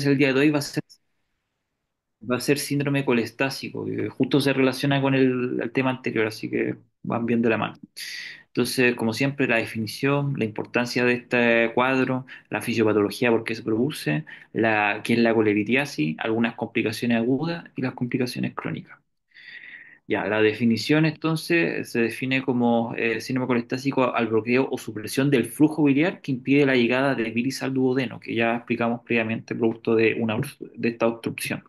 el día de hoy va a ser síndrome colestásico, que justo se relaciona con el tema anterior, así que van bien de la mano. Entonces, como siempre, la definición, la importancia de este cuadro, la fisiopatología, por qué se produce, qué es la coleritiasis, algunas complicaciones agudas y las complicaciones crónicas. Ya, la definición entonces se define como síndrome colestásico al bloqueo o supresión del flujo biliar que impide la llegada de bilis al duodeno, que ya explicamos previamente, producto de esta obstrucción.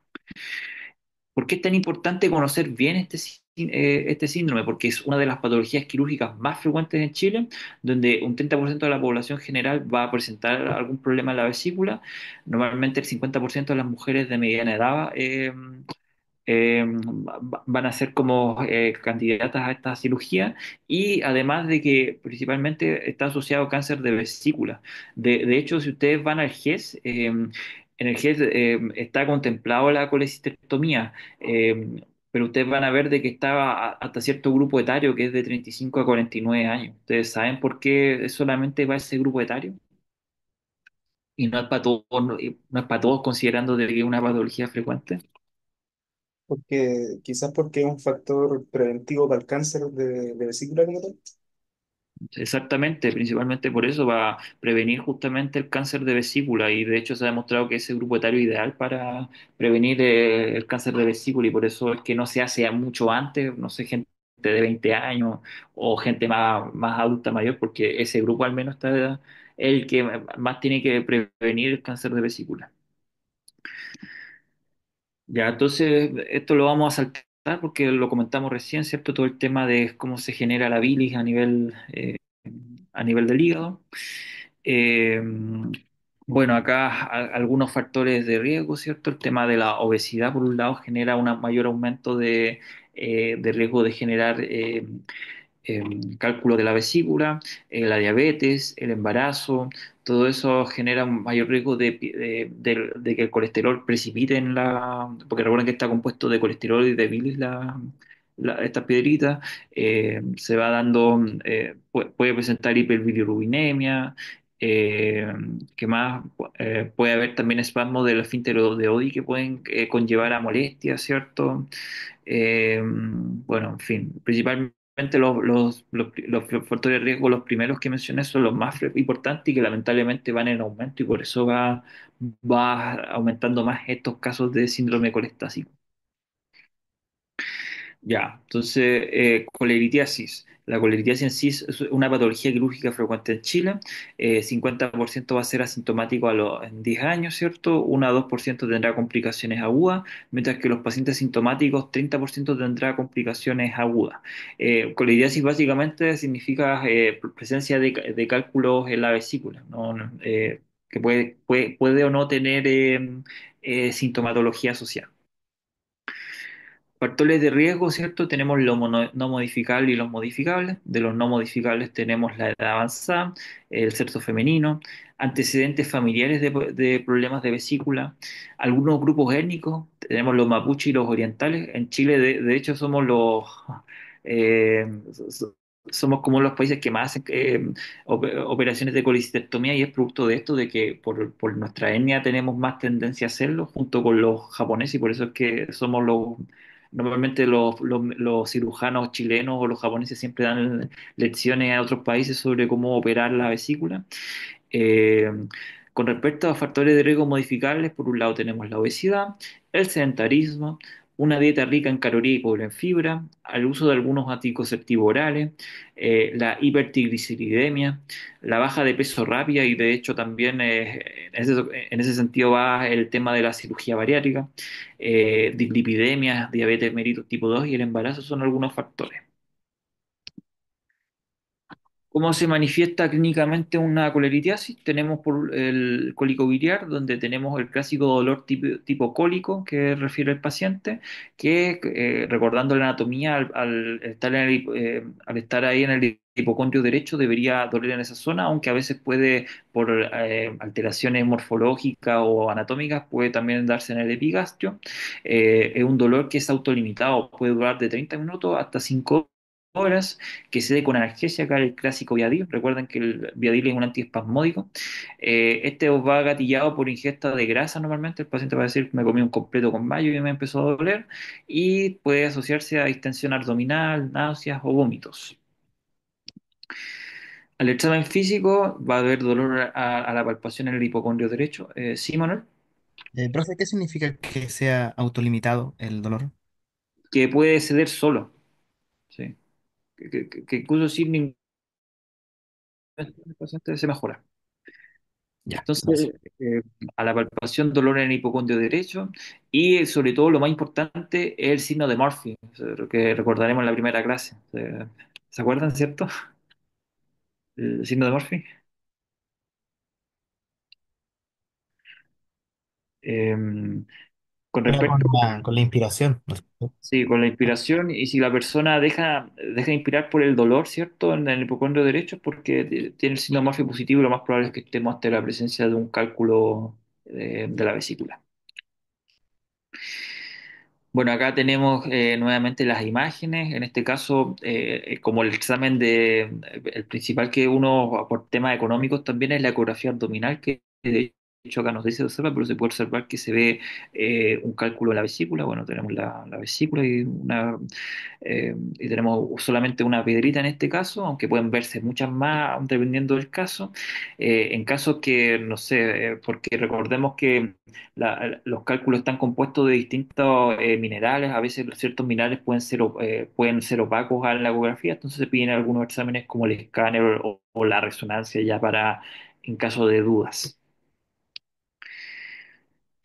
¿Por qué es tan importante conocer bien este síndrome? Porque es una de las patologías quirúrgicas más frecuentes en Chile, donde un 30% de la población general va a presentar algún problema en la vesícula. Normalmente el 50% de las mujeres de mediana edad van a ser como candidatas a esta cirugía, y además de que principalmente está asociado a cáncer de vesícula. De hecho, si ustedes van al GES, en el GES está contemplado la colecistectomía, pero ustedes van a ver de que estaba hasta cierto grupo etario que es de 35 a 49 años. ¿Ustedes saben por qué solamente va ese grupo etario? Y no es para todos, no es para todos considerando de que es una patología frecuente. Porque, quizás porque es un factor preventivo para el cáncer de vesícula como tal. Exactamente, principalmente por eso, va a prevenir justamente el cáncer de vesícula, y de hecho se ha demostrado que es el grupo etario ideal para prevenir el cáncer de vesícula, y por eso es que no se hace mucho antes, no sé, gente de 20 años o gente más adulta mayor, porque ese grupo al menos está el que más tiene que prevenir el cáncer de vesícula. Ya, entonces esto lo vamos a saltar porque lo comentamos recién, ¿cierto? Todo el tema de cómo se genera la bilis a nivel del hígado. Eh, bueno, acá algunos factores de riesgo, ¿cierto? El tema de la obesidad, por un lado, genera un mayor aumento de riesgo de generar cálculo de la vesícula, la diabetes, el embarazo. Todo eso genera un mayor riesgo de que el colesterol precipite porque recuerden que está compuesto de colesterol y de bilis estas piedritas. Se va dando, puede presentar hiperbilirubinemia. eh, ¿Qué más? Puede haber también espasmos del esfínter de Oddi que pueden conllevar a molestias, ¿cierto? Bueno, en fin, principalmente los factores de riesgo, los primeros que mencioné, son los más importantes y que lamentablemente van en aumento, y por eso va aumentando más estos casos de síndrome colestásico. Ya, entonces, coleritiasis. La coleritiasis en sí es una patología quirúrgica frecuente en Chile. 50% va a ser asintomático en 10 años, ¿cierto? 1 a 2% tendrá complicaciones agudas, mientras que los pacientes sintomáticos, 30% tendrá complicaciones agudas. Coleritiasis básicamente significa presencia de cálculos en la vesícula, ¿no? Que puede o no tener sintomatología asociada. Factores de riesgo, ¿cierto? Tenemos los no modificables y los modificables. De los no modificables tenemos la edad avanzada, el sexo femenino, antecedentes familiares de problemas de vesícula, algunos grupos étnicos, tenemos los mapuches y los orientales. En Chile, de hecho, eh, so- somos como los países que más hacen operaciones de colecistectomía, y es producto de esto, de que por nuestra etnia tenemos más tendencia a hacerlo junto con los japoneses, y por eso es que somos normalmente los cirujanos chilenos o los japoneses siempre dan lecciones a otros países sobre cómo operar la vesícula. Eh, con respecto a factores de riesgo modificables, por un lado tenemos la obesidad, el sedentarismo, una dieta rica en calorías y pobre en fibra, el uso de algunos anticonceptivos orales, la hipertrigliceridemia, la baja de peso rápida, y de hecho también en ese sentido va el tema de la cirugía bariátrica, dislipidemia, diabetes mellitus tipo 2 y el embarazo son algunos factores. ¿Cómo se manifiesta clínicamente una coleritiasis? Tenemos por el cólico biliar, donde tenemos el clásico dolor tipo cólico que refiere el paciente, que recordando la anatomía, al estar ahí en el hipocondrio derecho, debería doler en esa zona, aunque a veces puede, por alteraciones morfológicas o anatómicas, puede también darse en el epigastrio. Es un dolor que es autolimitado, puede durar de 30 minutos hasta 5 horas, horas, que se dé con analgesia, acá el clásico Viadil. Recuerden que el Viadil es un antiespasmódico. Este os va gatillado por ingesta de grasa normalmente. El paciente va a decir, me comí un completo con mayo y me empezó a doler. Y puede asociarse a distensión abdominal, náuseas o vómitos. Al examen físico va a haber dolor a la palpación en el hipocondrio derecho. Sí, Manuel, Profe, ¿qué significa que sea autolimitado el dolor? que puede ceder solo. Sí. Que incluso sin ningún el paciente se mejora. Ya, gracias. Entonces, a la palpación, dolor en el hipocondrio derecho y sobre todo lo más importante es el signo de Murphy, o sea, lo que recordaremos en la primera clase. ¿Se acuerdan, cierto? El signo de Murphy. Eh, con Era respecto, con la inspiración, ¿no es cierto? sí, con la inspiración y si la persona deja de inspirar por el dolor, ¿cierto? En el hipocondrio derecho, porque tiene el signo de Murphy positivo y lo más probable es que estemos ante la presencia de un cálculo de la vesícula. Bueno, acá tenemos nuevamente las imágenes. En este caso, como el examen el principal que uno, por temas económicos, también es la ecografía abdominal, que de hecho acá nos dice observa, pero se puede observar que se ve un cálculo en la vesícula. Bueno, tenemos la vesícula y tenemos solamente una piedrita en este caso, aunque pueden verse muchas más dependiendo del caso. En casos que, no sé, porque recordemos que los cálculos están compuestos de distintos minerales, a veces ciertos minerales pueden ser opacos a la ecografía, entonces se piden algunos exámenes como el escáner o la resonancia ya para en caso de dudas.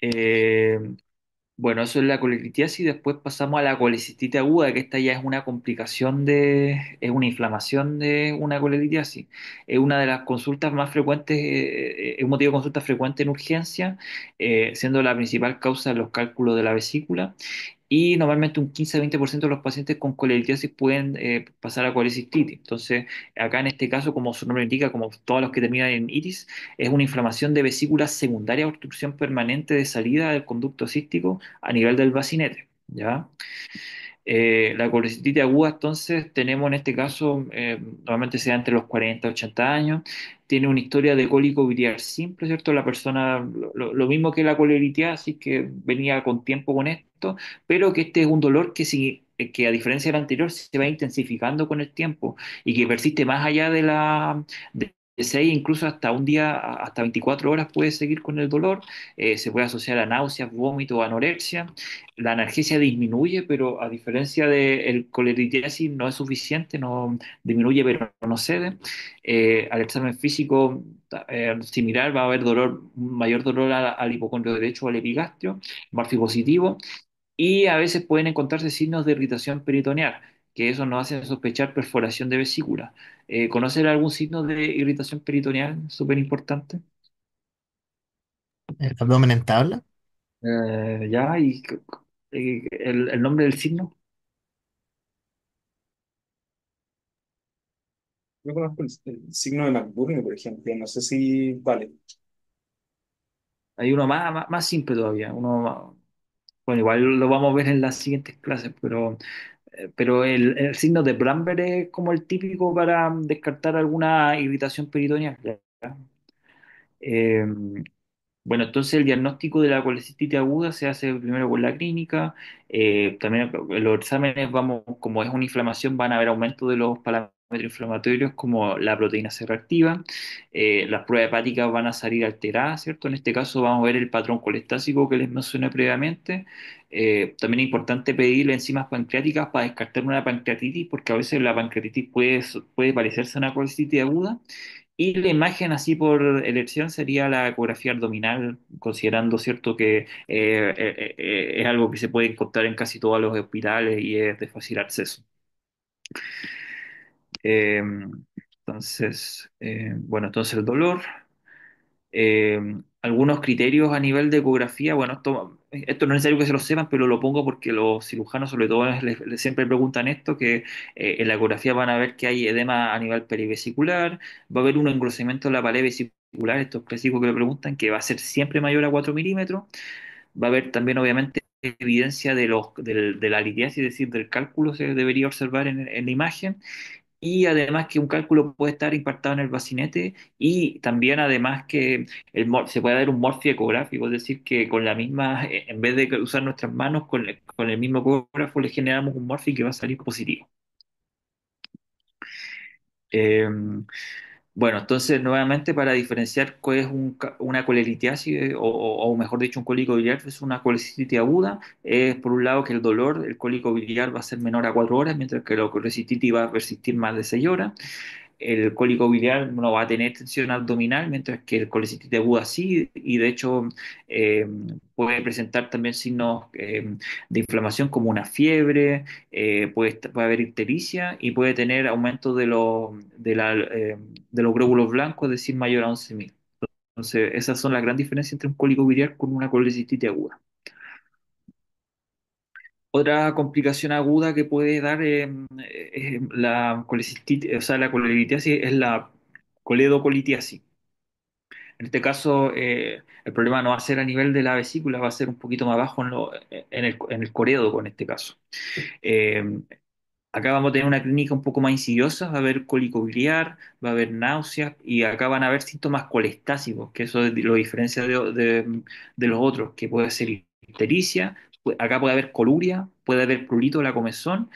Eh, bueno, eso es la colelitiasis. Después pasamos a la colecistitis aguda, que esta ya es una complicación es una inflamación de una colelitiasis. Es una de las consultas más frecuentes, es un motivo de consulta frecuente en urgencia, siendo la principal causa de los cálculos de la vesícula. Y normalmente un 15-20% de los pacientes con colelitiasis pueden pasar a colecistitis. Entonces, acá en este caso, como su nombre indica, como todos los que terminan en itis, es una inflamación de vesícula secundaria, obstrucción permanente de salida del conducto cístico a nivel del bacinete, ¿ya? La colecistitis aguda, entonces, tenemos en este caso, normalmente se da entre los 40 y 80 años, tiene una historia de cólico biliar simple, ¿cierto? La persona, lo mismo que la colelitiasis, que venía con tiempo con esto, pero que este es un dolor que a diferencia del anterior se va intensificando con el tiempo y que persiste más allá de 6, incluso hasta un día, hasta 24 horas puede seguir con el dolor, se puede asociar a náuseas, vómito, anorexia. La analgesia disminuye, pero a diferencia del coleritiasis no es suficiente, no disminuye pero no cede. Al examen físico similar va a haber dolor, mayor dolor al hipocondrio derecho o al epigastrio, Murphy positivo, y a veces pueden encontrarse signos de irritación peritoneal, que eso nos hace sospechar perforación de vesícula. ¿Conocer algún signo de irritación peritoneal? Súper importante. El abdomen en tabla. Ya, y el nombre del signo. Yo conozco el signo de McBurney, por ejemplo, no sé si vale. Hay uno más simple todavía. Bueno, igual lo vamos a ver en las siguientes clases, pero el signo de Bramber es como el típico para descartar alguna irritación peritoneal. ¿Ya? Eh, bueno, entonces el diagnóstico de la colecistitis aguda se hace primero con la clínica, también en los exámenes vamos, como es una inflamación, van a haber aumento de los parámetros inflamatorios como la proteína C reactiva, las pruebas hepáticas van a salir alteradas, ¿cierto? En este caso vamos a ver el patrón colestásico que les mencioné previamente. También es importante pedir enzimas pancreáticas para descartar una pancreatitis, porque a veces la pancreatitis puede parecerse a una colecistitis aguda. Y la imagen así por elección sería la ecografía abdominal, considerando cierto que es algo que se puede encontrar en casi todos los hospitales y es de fácil acceso. Eh, bueno, entonces el dolor. Eh, algunos criterios a nivel de ecografía, bueno, esto no es necesario que se lo sepan, pero lo pongo porque los cirujanos sobre todo siempre preguntan esto, que en la ecografía van a ver que hay edema a nivel perivesicular, va a haber un engrosamiento de la pared vesicular, esto es clásico que lo preguntan, que va a ser siempre mayor a 4 milímetros, va a haber también obviamente evidencia de la litiasis, es decir, del cálculo se debería observar en la imagen, y además que un cálculo puede estar impactado en el bacinete, y también además que se puede dar un morfio ecográfico, es decir, que con la misma, en vez de usar nuestras manos, con el mismo ecógrafo le generamos un morfio que va a salir positivo. Eh, bueno, entonces nuevamente para diferenciar cuál es una colelitiasis o mejor dicho un cólico biliar es una colecistitis aguda, es por un lado que el dolor, el cólico biliar va a ser menor a 4 horas, mientras que la colecistitis va a persistir más de 6 horas. El cólico biliar no va a tener tensión abdominal, mientras que el colecistitis aguda sí, y de hecho eh, puede presentar también signos de inflamación como una fiebre, puede haber ictericia y puede tener aumento de los glóbulos blancos, es decir, mayor a 11.000. Entonces, esas son las grandes diferencias entre un cólico biliar con una colecistitis aguda. Otra complicación aguda que puede dar la colecistitis, o sea, la colelitiasis es la coledocolitiasis. En este caso, el problema no va a ser a nivel de la vesícula, va a ser un poquito más abajo en el coredo, en este caso. Eh, Acá vamos a tener una clínica un poco más insidiosa, va a haber cólico biliar, va a haber náuseas y acá van a haber síntomas colestásicos, que eso lo diferencia de los otros, que puede ser ictericia, acá puede haber coluria, puede haber prurito de la comezón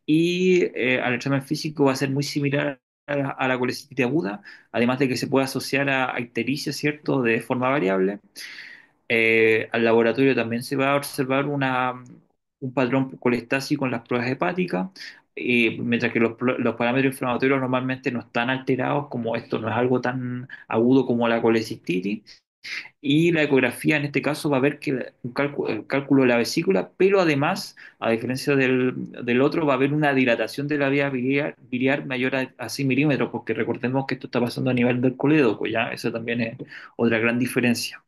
y al examen físico va a ser muy similar a la colecitis aguda, además de que se puede asociar a ictericia, ¿cierto?, de forma variable. Al laboratorio también se va a observar un patrón colestásico en las pruebas hepáticas, mientras que los parámetros inflamatorios normalmente no están alterados, como esto no es algo tan agudo como la colecistitis. Y la ecografía en este caso va a ver que el cálculo de la vesícula, pero además, a diferencia del otro, va a haber una dilatación de la vía biliar mayor a 6 milímetros, porque recordemos que esto está pasando a nivel del colédoco, ¿ya? Eso también es otra gran diferencia.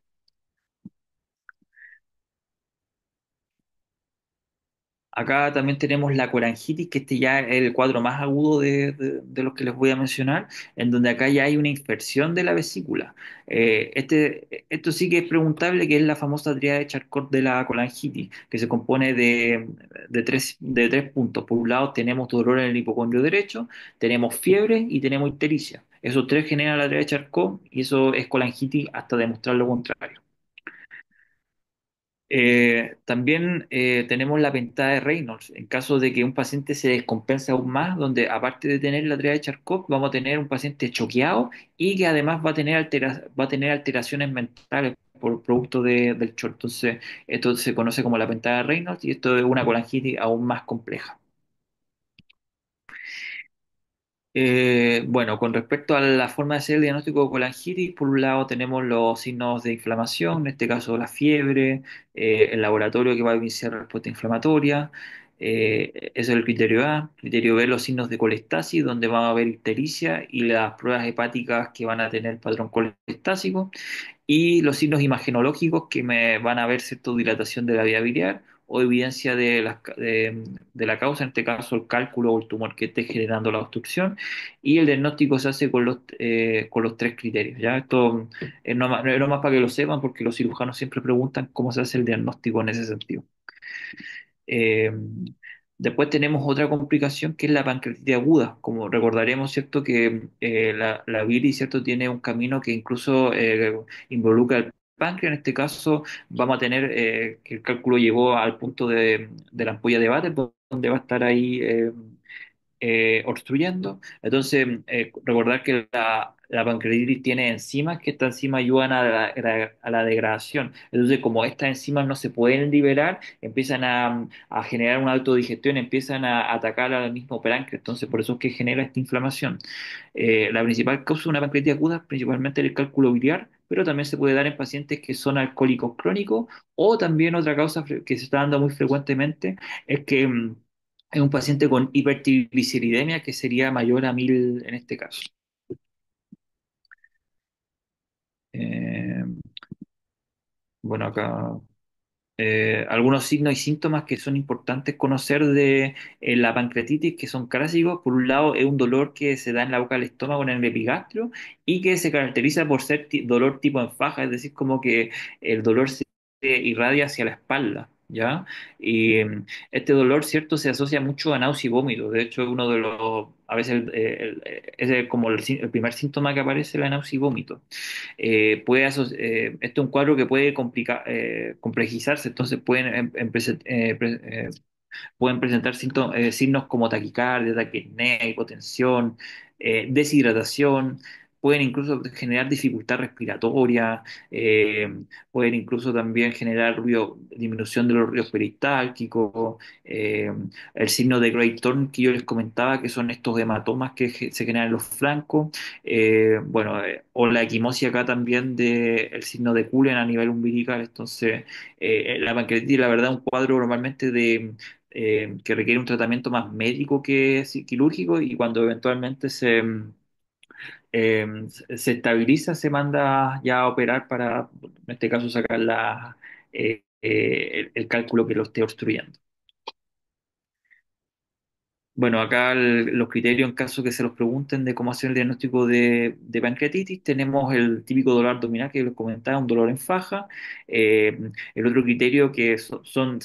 Acá también tenemos la corangitis, que este ya es el cuadro más agudo de los que les voy a mencionar, en donde acá ya hay una infección de la vesícula. Esto sí que es preguntable, que es la famosa tríada de Charcot de la colangitis, que se compone de tres puntos. Por un lado tenemos dolor en el hipocondrio derecho, tenemos fiebre y tenemos ictericia. Esos tres generan la tríada de Charcot y eso es colangitis hasta demostrar lo contrario. También tenemos la pentada de Reynolds, en caso de que un paciente se descompense aún más, donde aparte de tener la triada de Charcot, vamos a tener un paciente choqueado y que además va a tener alteraciones mentales por producto del shock. Entonces, esto se conoce como la pentada de Reynolds y esto es una colangitis aún más compleja. Bueno, con respecto a la forma de hacer el diagnóstico de colangitis, por un lado tenemos los signos de inflamación, en este caso la fiebre, el laboratorio que va a iniciar respuesta inflamatoria, eso es el criterio A. Criterio B, los signos de colestasis, donde va a haber ictericia y las pruebas hepáticas que van a tener patrón colestásico y los signos imagenológicos que me van a ver cierta dilatación de la vía biliar o evidencia de la causa, en este caso el cálculo o el tumor que esté generando la obstrucción, y el diagnóstico se hace con los tres criterios. ¿Ya? Esto es nomás para que lo sepan, porque los cirujanos siempre preguntan cómo se hace el diagnóstico en ese sentido. Eh, Después tenemos otra complicación que es la pancreatitis aguda. Como recordaremos, ¿cierto? Que la bilis, ¿cierto? Tiene un camino que incluso involucra el páncreas. En este caso, vamos a tener que el cálculo llegó al punto de la ampolla de Vater, donde va a estar ahí obstruyendo. Entonces, recordar que la pancreatitis tiene enzimas, que estas enzimas ayudan a la degradación. Entonces, como estas enzimas no se pueden liberar, empiezan a generar una autodigestión, empiezan a atacar al mismo páncreas. Entonces, por eso es que genera esta inflamación. La principal causa de una pancreatitis aguda es principalmente el cálculo biliar, pero también se puede dar en pacientes que son alcohólicos crónicos, o también otra causa que se está dando muy frecuentemente es que es un paciente con hipertrigliceridemia, que sería mayor a 1.000 en este caso. Eh, bueno, acá algunos signos y síntomas que son importantes conocer de la pancreatitis, que son clásicos. Por un lado, es un dolor que se da en la boca del estómago, en el epigastrio, y que se caracteriza por ser dolor tipo en faja, es decir, como que el dolor se irradia hacia la espalda. ¿ya? Y este dolor, ¿cierto? Se asocia mucho a náusea y vómito. De hecho, uno de los, a veces es como el primer síntoma que aparece, la náusea y vómito. Este es un cuadro que puede complejizarse, entonces pueden presentar signos como taquicardia, taquipnea, hipotensión, deshidratación, pueden incluso generar dificultad respiratoria, eh, pueden incluso también generar disminución de los ruidos peristálticos, el signo de Great Thorn que yo les comentaba, que son estos hematomas que se generan en los flancos, o la equimosis acá también del signo de Cullen a nivel umbilical. Entonces, la pancreatitis, la verdad, es un cuadro normalmente que requiere un tratamiento más médico que quirúrgico, y cuando eventualmente se estabiliza, se manda ya a operar para, en este caso, sacar el cálculo que lo esté obstruyendo. Bueno, acá los criterios en caso que se los pregunten de cómo hacer el diagnóstico de pancreatitis, tenemos el típico dolor abdominal que les comentaba, un dolor en faja. Eh, el otro criterio que se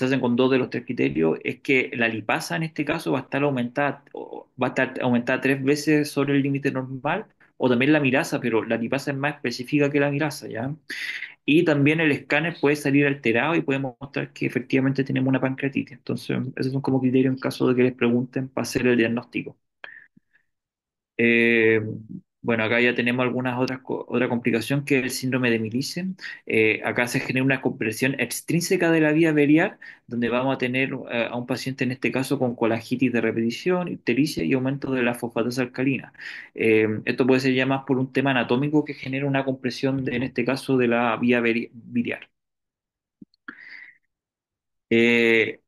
hacen con dos de los tres criterios es que la lipasa en este caso va a estar aumentada 3 veces sobre el límite normal, o también la mirasa, pero la lipasa es más específica que la mirasa, ¿ya? Y también el escáner puede salir alterado y puede mostrar que efectivamente tenemos una pancreatitis. Entonces, esos son como criterios en caso de que les pregunten para hacer el diagnóstico. Eh, bueno, acá ya tenemos otra complicación que es el síndrome de Milice. Acá se genera una compresión extrínseca de la vía biliar, donde vamos a tener a un paciente en este caso con colangitis de repetición, ictericia y aumento de la fosfatasa alcalina. Esto puede ser ya más por un tema anatómico que genera una compresión en este caso de la vía biliar.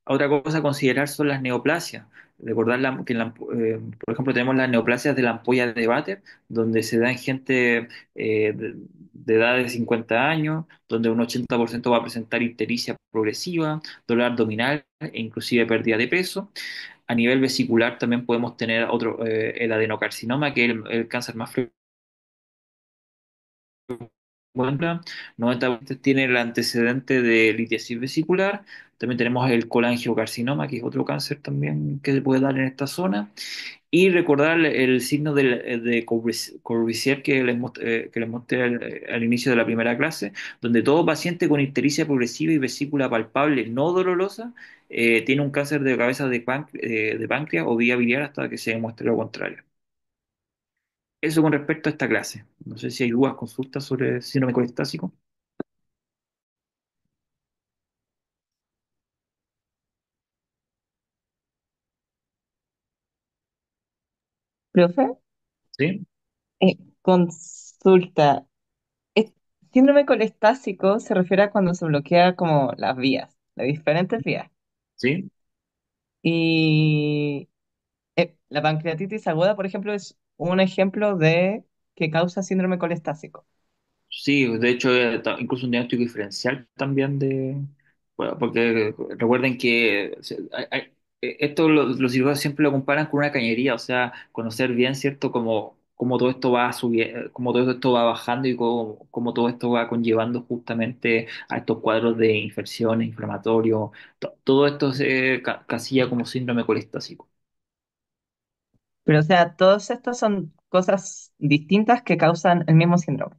Otra cosa a considerar son las neoplasias. Recordar por ejemplo, tenemos las neoplasias de la ampolla de váter, donde se da en gente de edad de 50 años, donde un 80% va a presentar ictericia progresiva, dolor abdominal e inclusive pérdida de peso. A nivel vesicular también podemos tener el adenocarcinoma, que es el cáncer más frecuente. Bueno, 90% tiene el antecedente de litiasis vesicular. También tenemos el colangiocarcinoma, que es otro cáncer también que se puede dar en esta zona. Y recordar el signo de Courvoisier que les mostré al inicio de la primera clase, donde todo paciente con ictericia progresiva y vesícula palpable no dolorosa tiene un cáncer de cabeza de páncreas o vía biliar hasta que se demuestre lo contrario. Eso con respecto a esta clase. No sé si hay dudas, consultas sobre síndrome colestásico. Profe, ¿Sí? consulta. Es- Síndrome colestásico se refiere a cuando se bloquea como las vías, las diferentes vías. ¿Sí? Y la pancreatitis aguda, por ejemplo, es un ejemplo de que causa síndrome colestásico. Sí, de hecho, incluso un diagnóstico diferencial también bueno, porque recuerden que esto los cirujanos siempre lo comparan con una cañería, o sea, conocer bien, ¿cierto?, cómo todo esto va subiendo, cómo todo esto va bajando y cómo todo esto va conllevando justamente a estos cuadros de infecciones, inflamatorios, todo esto se casilla como síndrome colestásico. Pero, o sea, todos estos son cosas distintas que causan el mismo síndrome.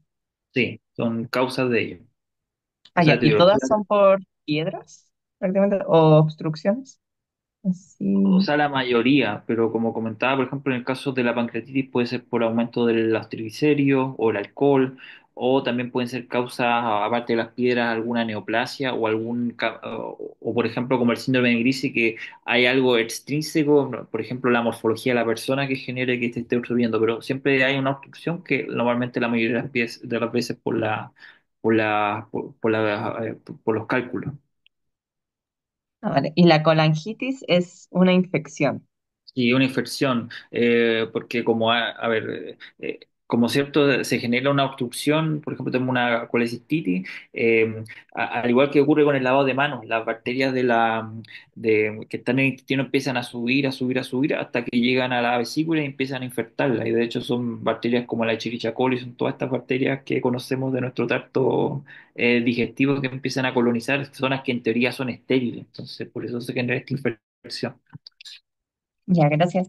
Sí, son causas de ello. O Ah, sea, ya. ¿Y etiología. todas son por piedras, prácticamente, o obstrucciones? O Así. sea, la mayoría, pero como comentaba, por ejemplo, en el caso de la pancreatitis puede ser por aumento de los triglicéridos o el alcohol, o también pueden ser causas, aparte de las piedras, alguna neoplasia o por ejemplo, como el síndrome de Grise, que hay algo extrínseco, ¿no? Por ejemplo, la morfología de la persona que genere que esté obstruyendo, pero siempre hay una obstrucción que normalmente la mayoría de las veces por los cálculos. Ah, vale. Y la colangitis es una infección. Sí, una infección, porque como, a ver, como cierto, se genera una obstrucción, por ejemplo, tenemos una colecistitis, al igual que ocurre con el lavado de manos, las bacterias que están en el intestino empiezan a subir, a subir, a subir, hasta que llegan a la vesícula y empiezan a infectarla. Y de hecho son bacterias como la Escherichia coli, son todas estas bacterias que conocemos de nuestro tracto digestivo que empiezan a colonizar zonas que en teoría son estériles. Entonces, por eso se genera esta infección. Ya, gracias.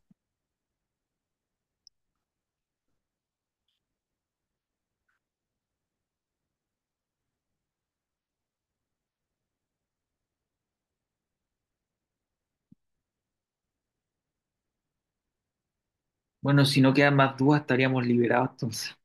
Bueno, si no quedan más dudas, estaríamos liberados entonces.